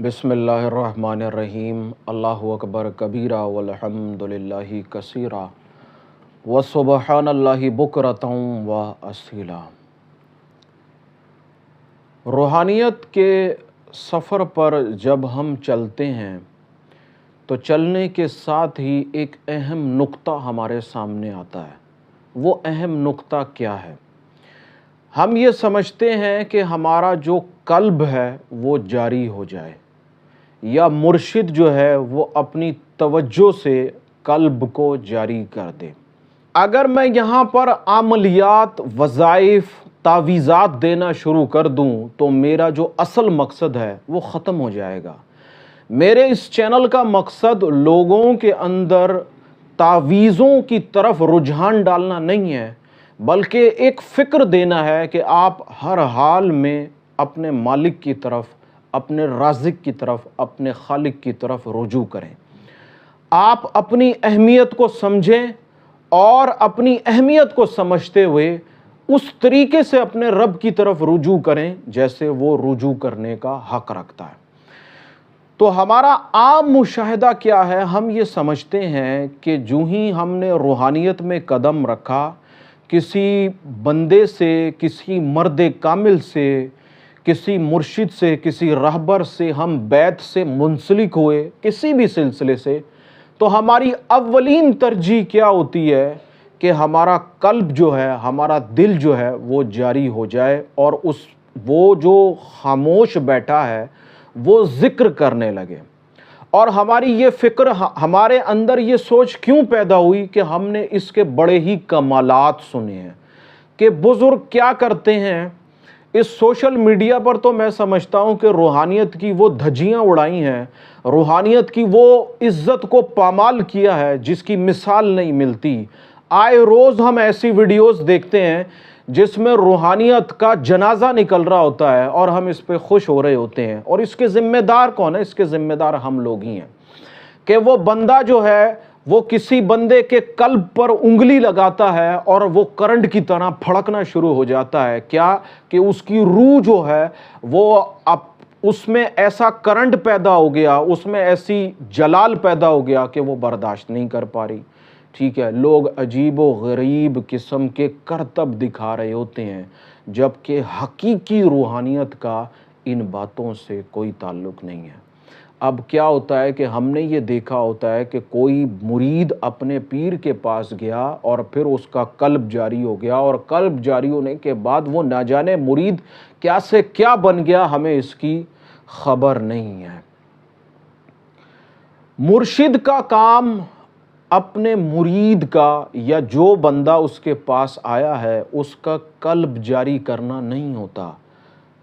بسم اللہ الرحمن الرحیم۔ اللہ اکبر کبیرہ والحمد للہ کثیرہ وسبحان اللہ بکرۃ و اصیلا۔ روحانیت کے سفر پر جب ہم چلتے ہیں تو چلنے کے ساتھ ہی ایک اہم نقطہ ہمارے سامنے آتا ہے۔ وہ اہم نقطہ کیا ہے؟ ہم یہ سمجھتے ہیں کہ ہمارا جو قلب ہے وہ جاری ہو جائے، یا مرشد جو ہے وہ اپنی توجہ سے قلب کو جاری کر دے۔ اگر میں یہاں پر عملیات، وظائف، تعویذات دینا شروع کر دوں تو میرا جو اصل مقصد ہے وہ ختم ہو جائے گا۔ میرے اس چینل کا مقصد لوگوں کے اندر تعویذوں کی طرف رجحان ڈالنا نہیں ہے، بلکہ ایک فکر دینا ہے کہ آپ ہر حال میں اپنے مالک کی طرف، اپنے رازق کی طرف، اپنے خالق کی طرف رجوع کریں۔ آپ اپنی اہمیت کو سمجھیں اور اپنی اہمیت کو سمجھتے ہوئے اس طریقے سے اپنے رب کی طرف رجوع کریں جیسے وہ رجوع کرنے کا حق رکھتا ہے۔ تو ہمارا عام مشاہدہ کیا ہے؟ ہم یہ سمجھتے ہیں کہ جو ہی ہم نے روحانیت میں قدم رکھا، کسی بندے سے، کسی مرد کامل سے، کسی مرشد سے، کسی رہبر سے ہم بیعت سے منسلک ہوئے، کسی بھی سلسلے سے، تو ہماری اولین ترجیح کیا ہوتی ہے کہ ہمارا قلب جو ہے، ہمارا دل جو ہے وہ جاری ہو جائے، اور وہ جو خاموش بیٹھا ہے وہ ذکر کرنے لگے۔ اور ہماری یہ فکر، ہمارے اندر یہ سوچ کیوں پیدا ہوئی کہ ہم نے اس کے بڑے ہی کمالات سنے ہیں کہ بزرگ کیا کرتے ہیں۔ اس سوشل میڈیا پر تو میں سمجھتا ہوں کہ روحانیت کی وہ دھجیاں اڑائی ہیں، روحانیت کی وہ عزت کو پامال کیا ہے جس کی مثال نہیں ملتی۔ آئے روز ہم ایسی ویڈیوز دیکھتے ہیں جس میں روحانیت کا جنازہ نکل رہا ہوتا ہے اور ہم اس پہ خوش ہو رہے ہوتے ہیں، اور اس کے ذمہ دار کون ہے؟ اس کے ذمہ دار ہم لوگ ہی ہیں کہ وہ بندہ جو ہے وہ کسی بندے کے قلب پر انگلی لگاتا ہے اور وہ کرنٹ کی طرح پھڑکنا شروع ہو جاتا ہے۔ کیا کہ اس کی روح جو ہے وہ اس میں ایسا کرنٹ پیدا ہو گیا، اس میں ایسی جلال پیدا ہو گیا کہ وہ برداشت نہیں کر پا رہی۔ ٹھیک ہے، لوگ عجیب و غریب قسم کے کرتب دکھا رہے ہوتے ہیں، جبکہ حقیقی روحانیت کا ان باتوں سے کوئی تعلق نہیں ہے۔ اب کیا ہوتا ہے کہ ہم نے یہ دیکھا ہوتا ہے کہ کوئی مرید اپنے پیر کے پاس گیا اور پھر اس کا قلب جاری ہو گیا، اور قلب جاری ہونے کے بعد وہ نہ جانے مرید کیا سے کیا بن گیا، ہمیں اس کی خبر نہیں ہے۔ مرشد کا کام اپنے مرید کا، یا جو بندہ اس کے پاس آیا ہے، اس کا قلب جاری کرنا نہیں ہوتا،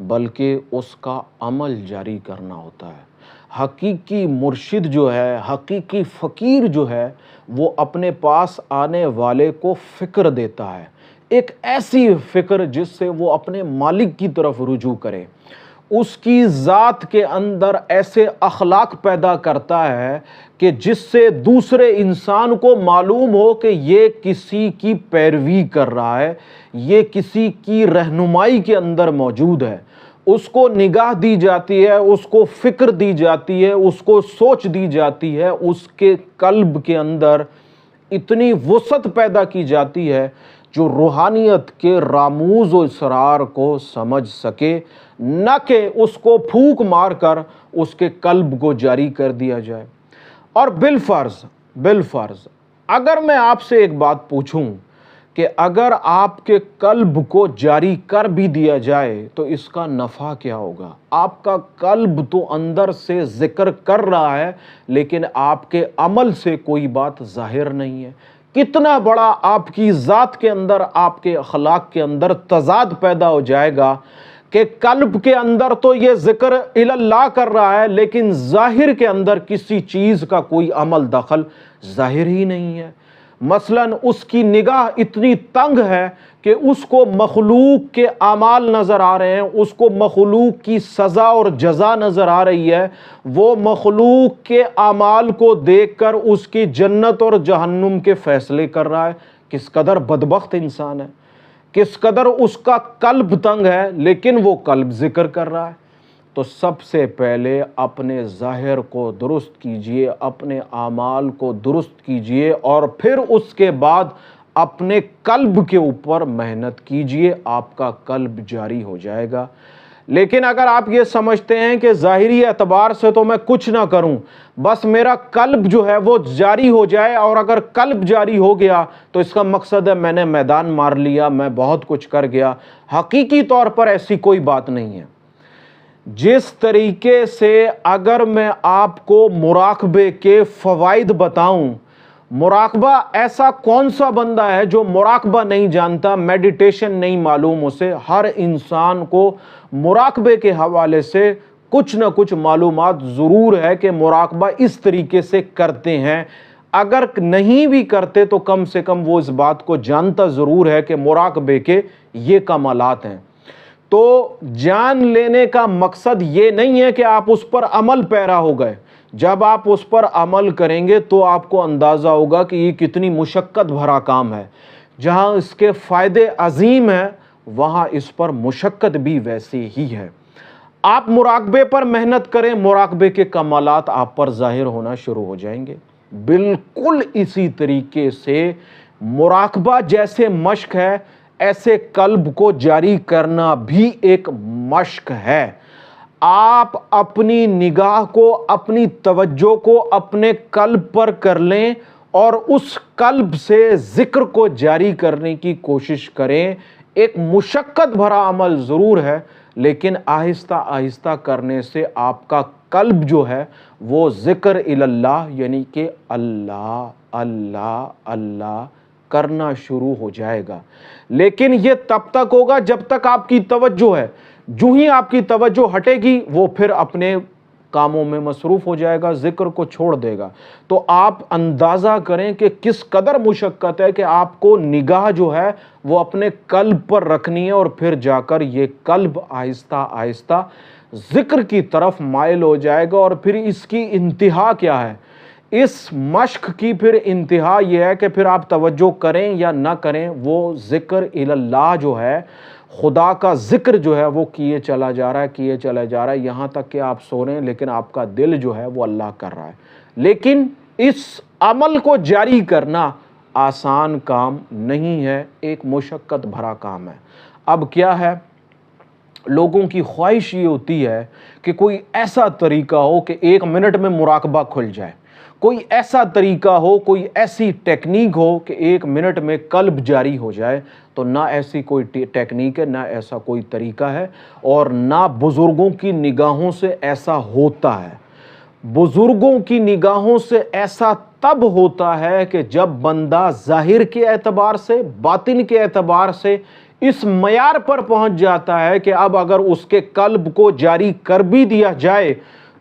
بلکہ اس کا عمل جاری کرنا ہوتا ہے۔ حقیقی مرشد جو ہے، حقیقی فقیر جو ہے، وہ اپنے پاس آنے والے کو فکر دیتا ہے، ایک ایسی فکر جس سے وہ اپنے مالک کی طرف رجوع کرے، اس کی ذات کے اندر ایسے اخلاق پیدا کرتا ہے کہ جس سے دوسرے انسان کو معلوم ہو کہ یہ کسی کی پیروی کر رہا ہے، یہ کسی کی رہنمائی کے اندر موجود ہے۔ اس کو نگاہ دی جاتی ہے، اس کو فکر دی جاتی ہے، اس کو سوچ دی جاتی ہے، اس کے قلب کے اندر اتنی وسعت پیدا کی جاتی ہے جو روحانیت کے راموز و اسرار کو سمجھ سکے، نہ کہ اس کو پھونک مار کر اس کے قلب کو جاری کر دیا جائے۔ اور بالفرض اگر میں آپ سے ایک بات پوچھوں کہ اگر آپ کے قلب کو جاری کر بھی دیا جائے تو اس کا نفع کیا ہوگا؟ آپ کا قلب تو اندر سے ذکر کر رہا ہے، لیکن آپ کے عمل سے کوئی بات ظاہر نہیں ہے۔ کتنا بڑا آپ کی ذات کے اندر، آپ کے اخلاق کے اندر تضاد پیدا ہو جائے گا کہ قلب کے اندر تو یہ ذکر اللہ کر رہا ہے، لیکن ظاہر کے اندر کسی چیز کا کوئی عمل دخل ظاہر ہی نہیں ہے۔ مثلا اس کی نگاہ اتنی تنگ ہے کہ اس کو مخلوق کے اعمال نظر آ رہے ہیں، اس کو مخلوق کی سزا اور جزا نظر آ رہی ہے، وہ مخلوق کے اعمال کو دیکھ کر اس کی جنت اور جہنم کے فیصلے کر رہا ہے۔ کس قدر بدبخت انسان ہے، کس قدر اس کا قلب تنگ ہے، لیکن وہ قلب ذکر کر رہا ہے۔ تو سب سے پہلے اپنے ظاہر کو درست کیجئے، اپنے اعمال کو درست کیجئے، اور پھر اس کے بعد اپنے قلب کے اوپر محنت کیجئے، آپ کا قلب جاری ہو جائے گا۔ لیکن اگر آپ یہ سمجھتے ہیں کہ ظاہری اعتبار سے تو میں کچھ نہ کروں، بس میرا قلب جو ہے وہ جاری ہو جائے، اور اگر قلب جاری ہو گیا تو اس کا مقصد ہے میں نے میدان مار لیا، میں بہت کچھ کر گیا، حقیقی طور پر ایسی کوئی بات نہیں ہے۔ جس طریقے سے اگر میں آپ کو مراقبے کے فوائد بتاؤں، مراقبہ ایسا کون سا بندہ ہے جو مراقبہ نہیں جانتا، میڈیٹیشن نہیں معلوم اسے؟ ہر انسان کو مراقبے کے حوالے سے کچھ نہ کچھ معلومات ضرور ہے کہ مراقبہ اس طریقے سے کرتے ہیں۔ اگر نہیں بھی کرتے تو کم سے کم وہ اس بات کو جانتا ضرور ہے کہ مراقبے کے یہ کمالات ہیں۔ تو جان لینے کا مقصد یہ نہیں ہے کہ آپ اس پر عمل پیرا ہو گئے۔ جب آپ اس پر عمل کریں گے تو آپ کو اندازہ ہوگا کہ یہ کتنی مشقت بھرا کام ہے۔ جہاں اس کے فائدے عظیم ہیں وہاں اس پر مشقت بھی ویسی ہی ہے۔ آپ مراقبے پر محنت کریں، مراقبے کے کمالات آپ پر ظاہر ہونا شروع ہو جائیں گے۔ بالکل اسی طریقے سے مراقبہ جیسے مشق ہے، ایسے قلب کو جاری کرنا بھی ایک مشق ہے۔ آپ اپنی نگاہ کو، اپنی توجہ کو اپنے قلب پر کر لیں اور اس قلب سے ذکر کو جاری کرنے کی کوشش کریں۔ ایک مشقت بھرا عمل ضرور ہے، لیکن آہستہ آہستہ کرنے سے آپ کا قلب جو ہے وہ ذکر اللہ یعنی کہ اللہ اللہ اللہ کرنا شروع ہو جائے گا۔ لیکن یہ تب تک ہوگا جب تک آپ کی توجہ ہے۔ جو ہی آپ کی توجہ ہٹے گی وہ پھر اپنے کاموں میں مصروف ہو جائے گا، ذکر کو چھوڑ دے گا۔ تو آپ اندازہ کریں کہ کس قدر مشقت ہے کہ آپ کو نگاہ جو ہے وہ اپنے قلب پر رکھنی ہے، اور پھر جا کر یہ قلب آہستہ آہستہ ذکر کی طرف مائل ہو جائے گا۔ اور پھر اس کی انتہا کیا ہے؟ اس مشق کی پھر انتہا یہ ہے کہ پھر آپ توجہ کریں یا نہ کریں، وہ ذکر اللہ جو ہے، خدا کا ذکر جو ہے وہ کیے چلا جا رہا ہے، یہاں تک کہ آپ سو رہے ہیں لیکن آپ کا دل جو ہے وہ اللہ کر رہا ہے۔ لیکن اس عمل کو جاری کرنا آسان کام نہیں ہے، ایک مشقت بھرا کام ہے۔ اب کیا ہے، لوگوں کی خواہش یہ ہوتی ہے کہ کوئی ایسا طریقہ ہو کہ 1 منٹ میں مراقبہ کھل جائے، کوئی ایسا طریقہ ہو، کوئی ایسی ٹیکنیک ہو کہ 1 منٹ میں قلب جاری ہو جائے۔ تو نہ ایسی کوئی ٹیکنیک ہے، نہ ایسا کوئی طریقہ ہے، اور نہ بزرگوں کی نگاہوں سے ایسا ہوتا ہے۔ بزرگوں کی نگاہوں سے ایسا تب ہوتا ہے کہ جب بندہ ظاہر کے اعتبار سے، باطن کے اعتبار سے اس معیار پر پہنچ جاتا ہے کہ اب اگر اس کے قلب کو جاری کر بھی دیا جائے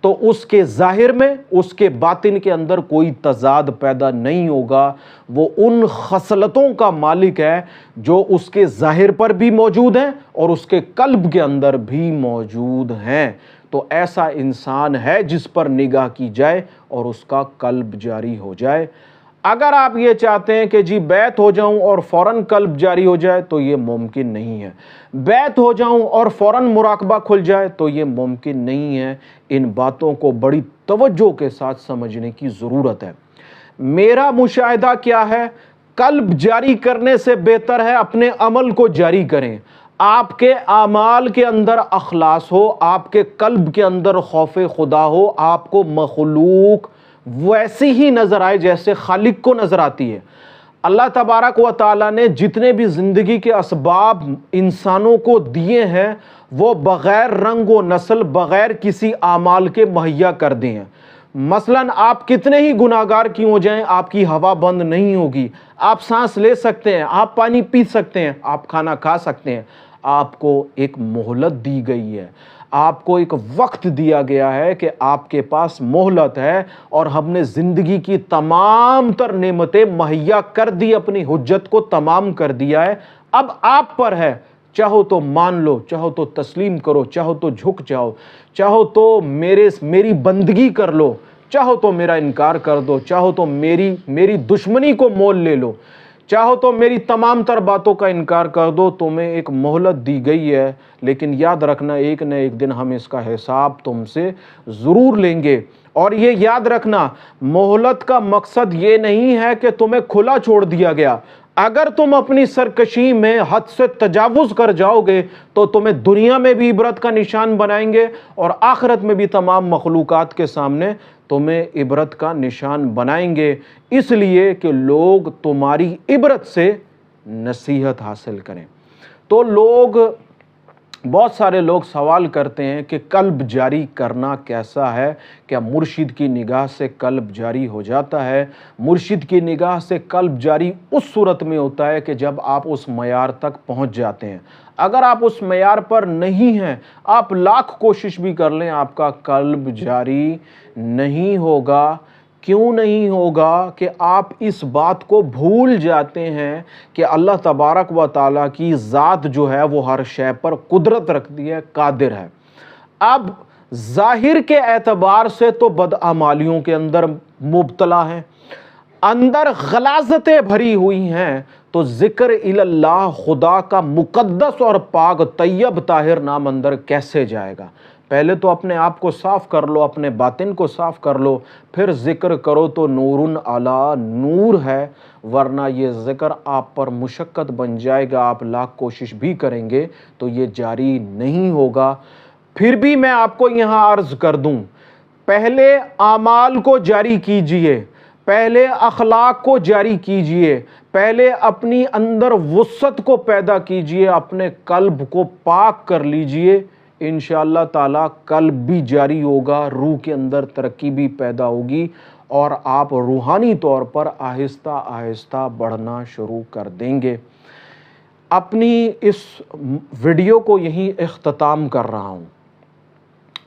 تو اس کے ظاہر میں، اس کے باطن کے اندر کوئی تضاد پیدا نہیں ہوگا۔ وہ ان خصلتوں کا مالک ہے جو اس کے ظاہر پر بھی موجود ہیں اور اس کے قلب کے اندر بھی موجود ہیں۔ تو ایسا انسان ہے جس پر نگاہ کی جائے اور اس کا قلب جاری ہو جائے۔ اگر آپ یہ چاہتے ہیں کہ جی بیعت ہو جاؤں اور فوراً قلب جاری ہو جائے تو یہ ممکن نہیں ہے، بیعت ہو جاؤں اور فوراً مراقبہ کھل جائے تو یہ ممکن نہیں ہے۔ ان باتوں کو بڑی توجہ کے ساتھ سمجھنے کی ضرورت ہے۔ میرا مشاہدہ کیا ہے؟ قلب جاری کرنے سے بہتر ہے اپنے عمل کو جاری کریں۔ آپ کے اعمال کے اندر اخلاص ہو، آپ کے قلب کے اندر خوف خدا ہو، آپ کو مخلوق ویسی ہی نظر آئے جیسے خالق کو نظر آتی ہے۔ اللہ تبارک و تعالیٰ نے جتنے بھی زندگی کے اسباب انسانوں کو دیے ہیں وہ بغیر رنگ و نسل، بغیر کسی اعمال کے مہیا کر دیے ہیں۔ مثلاً آپ کتنے ہی گناہگار کیوں ہو جائیں، آپ کی ہوا بند نہیں ہوگی، آپ سانس لے سکتے ہیں، آپ پانی پی سکتے ہیں، آپ کھانا کھا سکتے ہیں۔ آپ کو ایک مہلت دی گئی ہے، آپ کو ایک وقت دیا گیا ہے کہ آپ کے پاس مہلت ہے، اور ہم نے زندگی کی تمام تر نعمتیں مہیا کر دی، اپنی حجت کو تمام کر دیا ہے۔ اب آپ پر ہے، چاہو تو مان لو، چاہو تو تسلیم کرو، چاہو تو جھک جاؤ، چاہو تو میری بندگی کر لو، چاہو تو میرا انکار کر دو، چاہو تو میری دشمنی کو مول لے لو، چاہو تو میری تمام تر باتوں کا انکار کر دو، تمہیں ایک مہلت دی گئی ہے، لیکن یاد رکھنا ایک نہ ایک دن ہم اس کا حساب تم سے ضرور لیں گے۔ اور یہ یاد رکھنا، مہلت کا مقصد یہ نہیں ہے کہ تمہیں کھلا چھوڑ دیا گیا۔ اگر تم اپنی سرکشی میں حد سے تجاوز کر جاؤ گے تو تمہیں دنیا میں بھی عبرت کا نشان بنائیں گے اور آخرت میں بھی تمام مخلوقات کے سامنے تمہیں عبرت کا نشان بنائیں گے، اس لیے کہ لوگ تمہاری عبرت سے نصیحت حاصل کریں۔ تو بہت سارے لوگ سوال کرتے ہیں کہ قلب جاری کرنا کیسا ہے؟ کیا مرشد کی نگاہ سے قلب جاری ہو جاتا ہے؟ مرشد کی نگاہ سے قلب جاری اس صورت میں ہوتا ہے کہ جب آپ اس معیار تک پہنچ جاتے ہیں۔ اگر آپ اس معیار پر نہیں ہیں، آپ لاکھ کوشش بھی کر لیں، آپ کا قلب جاری نہیں ہوگا۔ کیوں نہیں ہوگا؟ کہ آپ اس بات کو بھول جاتے ہیں کہ اللہ تبارک و تعالیٰ کی ذات جو ہے وہ ہر شے پر قدرت رکھتی ہے، قادر ہے۔ اب ظاہر کے اعتبار سے تو بدعمالیوں کے اندر مبتلا ہیں، اندر غلاظتیں بھری ہوئی ہیں، تو ذکر اللہ خدا کا مقدس اور پاک طیب طاہر نام اندر کیسے جائے گا؟ پہلے تو اپنے آپ کو صاف کر لو، اپنے باطن کو صاف کر لو، پھر ذکر کرو تو نور علی نور ہے، ورنہ یہ ذکر آپ پر مشقت بن جائے گا، آپ لاکھ کوشش بھی کریں گے تو یہ جاری نہیں ہوگا۔ پھر بھی میں آپ کو یہاں عرض کر دوں، پہلے اعمال کو جاری کیجئے، پہلے اخلاق کو جاری کیجئے، پہلے اپنی اندر وسعت کو پیدا کیجئے، اپنے قلب کو پاک کر لیجئے، انشاءاللہ تعالی قلب بھی جاری ہوگا، روح کے اندر ترقی بھی پیدا ہوگی اور آپ روحانی طور پر آہستہ آہستہ بڑھنا شروع کر دیں گے۔ اپنی اس ویڈیو کو یہیں اختتام کر رہا ہوں،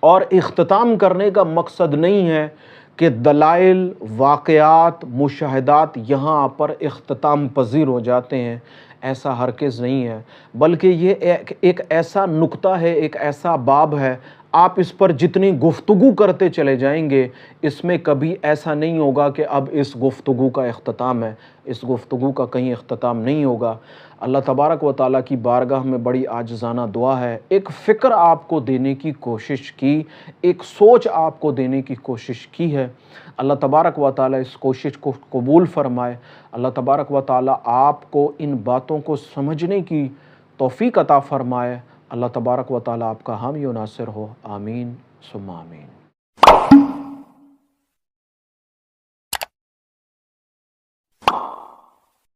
اور اختتام کرنے کا مقصد نہیں ہے کہ دلائل، واقعات، مشاہدات یہاں پر اختتام پذیر ہو جاتے ہیں، ایسا ہرگز نہیں ہے، بلکہ یہ ایک ایسا نقطہ ہے، ایک ایسا باب ہے، آپ اس پر جتنی گفتگو کرتے چلے جائیں گے، اس میں کبھی ایسا نہیں ہوگا کہ اب اس گفتگو کا اختتام ہے، اس گفتگو کا کہیں اختتام نہیں ہوگا۔ اللہ تبارک و تعالیٰ کی بارگاہ میں بڑی عاجزانہ دعا ہے، ایک فکر آپ کو دینے کی کوشش کی، ایک سوچ آپ کو دینے کی کوشش کی ہے۔ اللہ تبارک و تعالیٰ اس کوشش کو قبول فرمائے۔ اللہ تبارک و تعالیٰ آپ کو ان باتوں کو سمجھنے کی توفیق عطا فرمائے۔ اللہ تبارک و تعالیٰ آپ کا حامی و ناصر ہو، آمین ثم آمین۔